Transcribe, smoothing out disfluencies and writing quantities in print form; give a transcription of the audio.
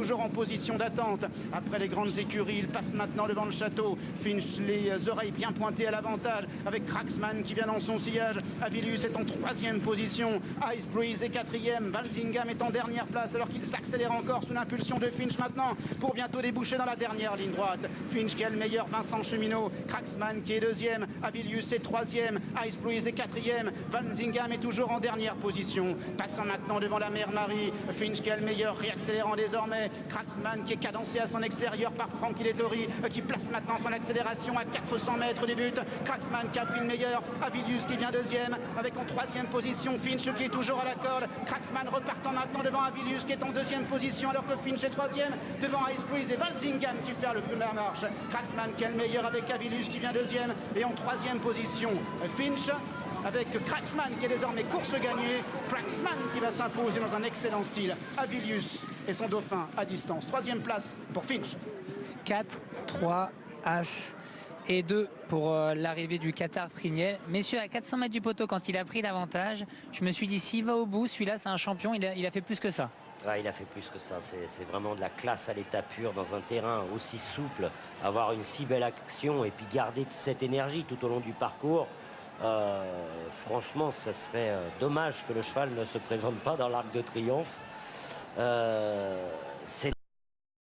toujours en position d'attente. Après les grandes écuries, il passe maintenant devant le château. Finch, les oreilles bien pointées à l'avantage, avec Cracksman qui vient dans son sillage. Avilius est en 3e position. Ice Breeze est 4e. Walsingham est en dernière place alors qu'il s'accélère encore sous l'impulsion de Finch maintenant pour bientôt déboucher dans la dernière ligne droite. Finch qui a le meilleur, Vincent Cheminot. Cracksman qui est 2e. Avilius est 3e. Ice Breeze est 4e. Walsingham est toujours en dernière position. Passant maintenant devant la mère Marie. Finch qui a le meilleur, réaccélérant désormais. Cracksman qui est cadencé à son extérieur par Frankie Dettori qui place maintenant son accélération à 400 mètres du but. Cracksman qui a pris le meilleur. Avilius qui vient 2e avec en 3e position Finch qui est toujours à la corde. Cracksman repartant maintenant devant Avilius qui est en 2e position alors que Finch est 3e devant Ice Breeze et Walsingham qui fait la marche. Cracksman qui est le meilleur avec Avilius qui vient 2e et en 3e position Finch avec Cracksman qui est désormais course gagnée. Cracksman qui va s'imposer dans un excellent style. Avilius et son dauphin à distance. 3e place pour Finch. 4, 3, As et 2 pour l'arrivée du Qatar Priniel. Messieurs, à 400 mètres du poteau, quand il a pris l'avantage, je me suis dit, s'il va au bout, celui-là, c'est un champion, il a fait plus que ça. Ouais, il a fait plus que ça. C'est vraiment de la classe à l'état pur dans un terrain aussi souple. Avoir une si belle action et puis garder cette énergie tout au long du parcours. Franchement, ça serait dommage que le cheval ne se présente pas dans l'Arc de Triomphe. C'est